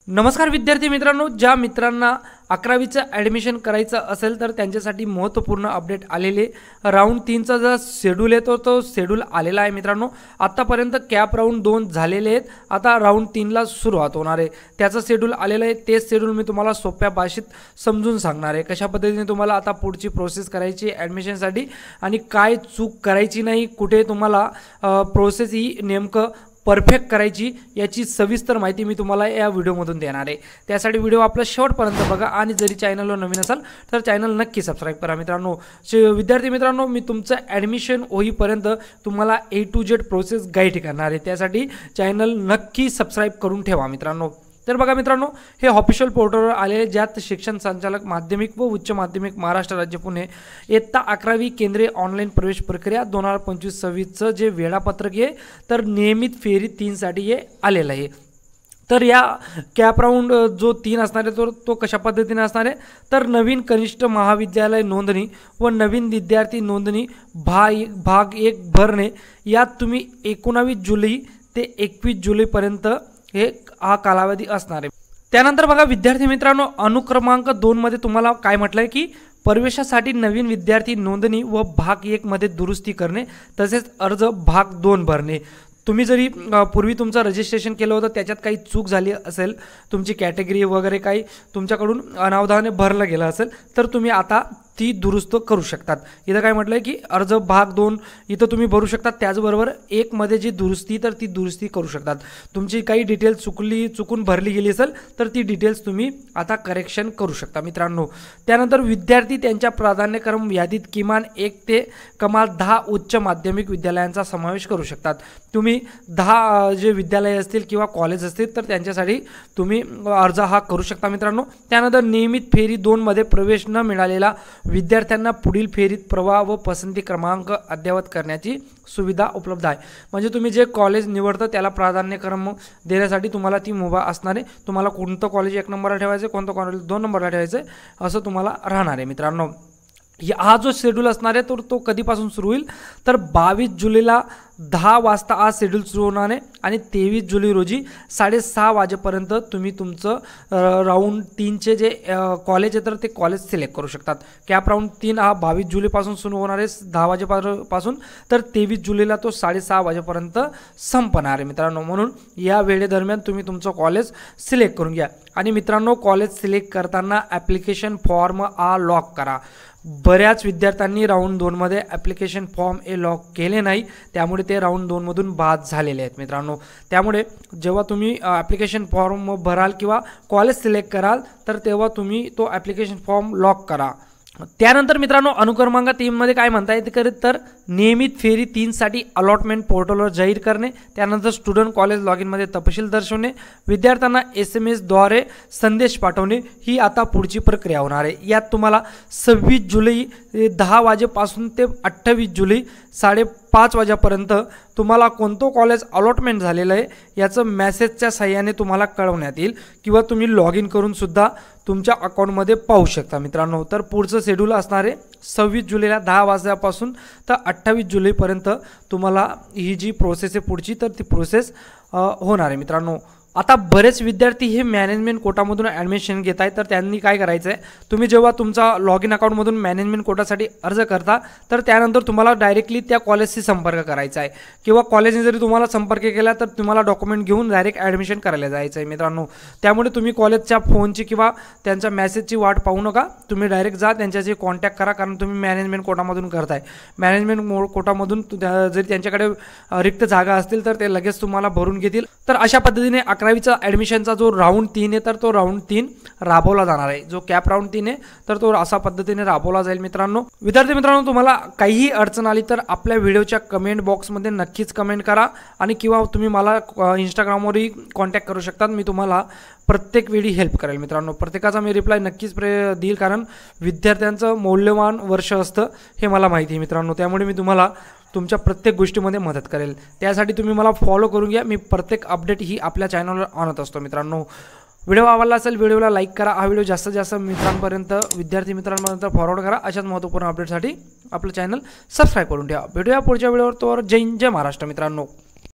नमस्कार विद्यार्थी मित्रांनो, ज्या मित्रांना 11वीचं ॲडमिशन करायचं असेल तर त्यांच्यासाठी महत्त्वपूर्ण अपडेट आलेले। राऊंड 3चा जो शेड्यूल आहे तो शेड्यूल आलेला आहे मित्रांनो। आतापर्यंत कॅप राऊंड 2 झालेले आहेत, आता राऊंड 3ला सुरुवात होणार आहे। त्याचं शेड्यूल आलेलं आहे, तेच शेड्यूल मी तुम्हाला सोप्या भाषेत समजून सांगणार आहे। कशा पद्धतीने तुम्हाला आता पुढची प्रोसेस करायची ॲडमिशनसाठी आणि काय चूक करायची नाही, कुठे तुम्हाला प्रोसेस ही नेमकं परफेक्ट करायची याची सविस्तर माहिती मी तुम्हाला या व्हिडिओमधून देणार आहे। त्यासाठी व्हिडिओ आपला शेवटपर्यंत बघा आणि जरी चॅनलवर नवीन असाल तर चॅनल नक्की सबस्क्राइब करा मित्रांनो। विद्यार्थी मित्रांनो, मी तुमचं ॲडमिशन होईपर्यंत तुम्हाला A to Z process guide करणार आहे, त्यासाठी चॅनल नक्की सबस्क्राइब करून ठेवा मित्रांनो। तर बघा मित्रांनो, हे ऑफिशियल पोर्टलवर आले ज्यात शिक्षण संचालक माध्यमिक व उच्च माध्यमिक महाराष्ट्र राज्य पुणे इयत्ता 11वी केंद्रीय ऑनलाईन प्रवेश प्रक्रिया 2025-26चं जे वेळापत्रक आहे तर नियमित फेरी 3 साठी हे आलेलं आहे। तर या कॅप राऊंड जो 3 असणार आहे तो कशा पद्धतीने असणार आहे तर नवीन कनिष्ठ महाविद्यालय नोंदणी व नवीन विद्यार्थी नोंदणी भाग 1 भरणे यात तुम्ही 19 जुलै ते 21 जुलैपर्यंत हा कालावधी असणार आहे। त्यानंतर बघा विद्यार्थी मित्रांनो, अनुक्रमांक 2 मध्ये तुम्हाला काय म्हटलंय की प्रवेशासाठी नवीन विद्यार्थी नोंदणी व भाग 1 मध्ये दुरुस्ती करणे तसेच अर्ज भाग 2 भरणे। तुम्ही जरी पूर्वी तुमचं रजिस्ट्रेशन केलं होतं त्याच्यात काही चूक झाली असेल, तुमची कॅटेगरी वगैरे काही तुमच्याकडून अनावधानाने भरलं गेलं असेल तर तुम्ही आता ती दुरुस्त करू शकतात। इथं काय म्हटलंय की अर्ज भाग 2 इथं तुम्ही भरू शकतात, त्याचबरोबर 1 मध्ये जी दुरुस्ती तर ती दुरुस्ती करू शकतात। तुमची काही डिटेल्स चुकून भरली गेली असेल तर ती डिटेल्स तुम्ही आता करेक्शन करू शकता मित्रांनो। त्यानंतर विद्यार्थी त्यांच्या प्राधान्यक्रम यादीत किमान 1 ते कमाल 10 उच्च माध्यमिक विद्यालयांचा समावेश करू शकतात। तुम्ही 10 जे विद्यालय असतील किंवा कॉलेज असतील तर त्यांच्यासाठी तुम्ही अर्ज हा करू शकता मित्रांनो। त्यानंतर नियमित फेरी 2 मध्ये प्रवेश न मिळालेला विद्यार्थ्यांना पुढील फेरीत प्रवाह व पसंती क्रमांक अद्ययावत करण्याची सुविधा उपलब्ध आहे। म्हणजे तुम्ही जे कॉलेज निवडता त्याला प्राधान्यक्रम देण्यासाठी तुम्हाला ती मुभा असणार आहे। तुम्हाला कोणतं कॉलेज 1 नंबरला ठेवायचं, कोणतं कॉलेज 2 नंबरला ठेवायचं असं तुम्हाला राहणार आहे मित्रांनो। हा जो शेड्यूल असणार आहे तो कधीपासून सुरू होईल तर 22 जुलैला 10 वाजता आज शेड्यूल सुरू होणार आहे आणि 23 जुलै रोजी 6:30 वाजेपर्यंत तुम्ही तुमचं राऊंड 3चे जे कॉलेज आहे तर ते कॉलेज सिलेक्ट करू शकतात। कॅप राऊंड 3 हा 22 जुलैपासून सुरू होणार आहे 10 वाजेपासून तर 23 जुलैला तो 6:30 वाजेपर्यंत संपणार आहे मित्रांनो। म्हणून या वेळेदरम्यान तुम्ही तुमचं कॉलेज सिलेक्ट करून घ्या। आणि मित्रांनो, कॉलेज सिलेक्ट करताना ॲप्लिकेशन फॉर्म लॉक करा। बऱ्याच विद्यार्थ्यांनी राऊंड 2 मध्ये ॲप्लिकेशन फॉर्म लॉक केले नाही, त्यामुळे ते राऊंड 2 मधून बाद झालेले आहेत मित्रांनो। त्यामुळे जेव्हा तुम्ही ॲप्लिकेशन फॉर्म भराल किंवा कॉलेज सिलेक्ट कराल तर तेव्हा तुम्ही तो ॲप्लिकेशन फॉर्म लॉक करा। त्यानंतर मित्रांनो, अनुक्रमांक 3 मध्ये काय म्हणता येते तर नियमित फेरी 3 साठी अलॉटमेंट पोर्टलवर जाहीर करणे, त्यानंतर स्टुडंट कॉलेज लॉग इन मध्ये तपशील दर्शवणे, विद्यार्थ्यांना SMS द्वारे संदेश पाठवणे ही आता पुढची प्रक्रिया होणार आहे। यात तुम्हाला 26 जुलै 10 वाजेपासून ते 28 जुलै 5:30 वाजेपर्यंत तुम्हाला कोणतं कॉलेज अलॉटमेंट झालेलं आहे याचं मेसेजच्या सहाय्याने तुम्हाला कळवण्यात येईल किंवा तुम्ही लॉग इन करून सुद्धा तुमच्या अकाउंटमध्ये पाहू शकता मित्रांनो। तर पुढचं शेड्यूल असणार आहे 26 जुलैला 10 वाजल्यापासून तर 28 जुलैपर्यंत तुम्हाला ही जी प्रोसेस आहे पुढची तर ती प्रोसेस होणार आहे मित्रांनो। आता बरेच विद्यार्थी हे मॅनेजमेंट कोटामधून ॲडमिशन घेत आहेत, तर त्यांनी काय करायचं आहे, तुम्ही जेव्हा तुमचा लॉग इन अकाउंटमधून मॅनेजमेंट कोटासाठी अर्ज करता तर त्यानंतर तुम्हाला डायरेक्टली त्या कॉलेजशी संपर्क करायचा आहे किंवा कॉलेजने जरी तुम्हाला संपर्क केला तर तुम्हाला डॉक्युमेंट घेऊन डायरेक्ट ॲडमिशन करायला जायचं आहे मित्रांनो। त्यामुळे तुम्ही कॉलेजच्या फोनची किंवा त्यांच्या मेसेजची वाट पाहू नका, तुम्ही डायरेक्ट जा त्यांच्याशी कॉन्टॅक्ट करा, कारण तुम्ही मॅनेजमेंट कोटामधून करताय। मॅनेजमेंट कोटामधून जरी त्यांच्याकडे रिक्त जागा असतील तर ते लगेच तुम्हाला भरून घेतील। तर अशा पद्धतीने 11वीचा ॲडमिशनचा जो राऊंड 3 आहे तर तो राऊंड 3 राबवला जाणार आहे। जो कॅप राऊंड 3 आहे तर तो अशा पद्धतीने राबवला जाईल मित्रांनो। विद्यार्थी मित्रांनो, तुम्हाला काहीही अडचण आली तर आपल्या व्हिडिओच्या कमेंट बॉक्समध्ये नक्कीच कमेंट करा आणि किंवा तुम्ही मला इंस्टाग्रामवरही कॉन्टॅक्ट करू शकतात। मी तुम्हाला प्रत्येक वेळी हेल्प करेल मित्रांनो। प्रत्येकाचा मी रिप्लाय नक्कीच देईल, कारण विद्यार्थ्यांचं मौल्यवान वर्ष असतं हे मला माहिती आहे मित्रांनो। त्यामुळे मी तुम्हाला तुमच्या प्रत्येक गोष्टीमध्ये मदत करेल, त्यासाठी तुम्ही मला फॉलो करून घ्या। मी प्रत्येक अपडेट ही आपल्या चॅनलवर आणत असतो मित्रांनो। व्हिडिओ आवडला असेल व्हिडिओला लाईक करा, हा व्हिडिओ जास्तीत जास्त मित्रांपर्यंत विद्यार्थी मित्रांपर्यंत फॉरवर्ड करा। अशाच महत्त्वपूर्ण अपडेटसाठी आपलं चॅनल सबस्क्राईब करून ठेवा। भेटूया पुढच्या व्हिडिओवर। जय हिंद, जय महाराष्ट्र मित्रांनो।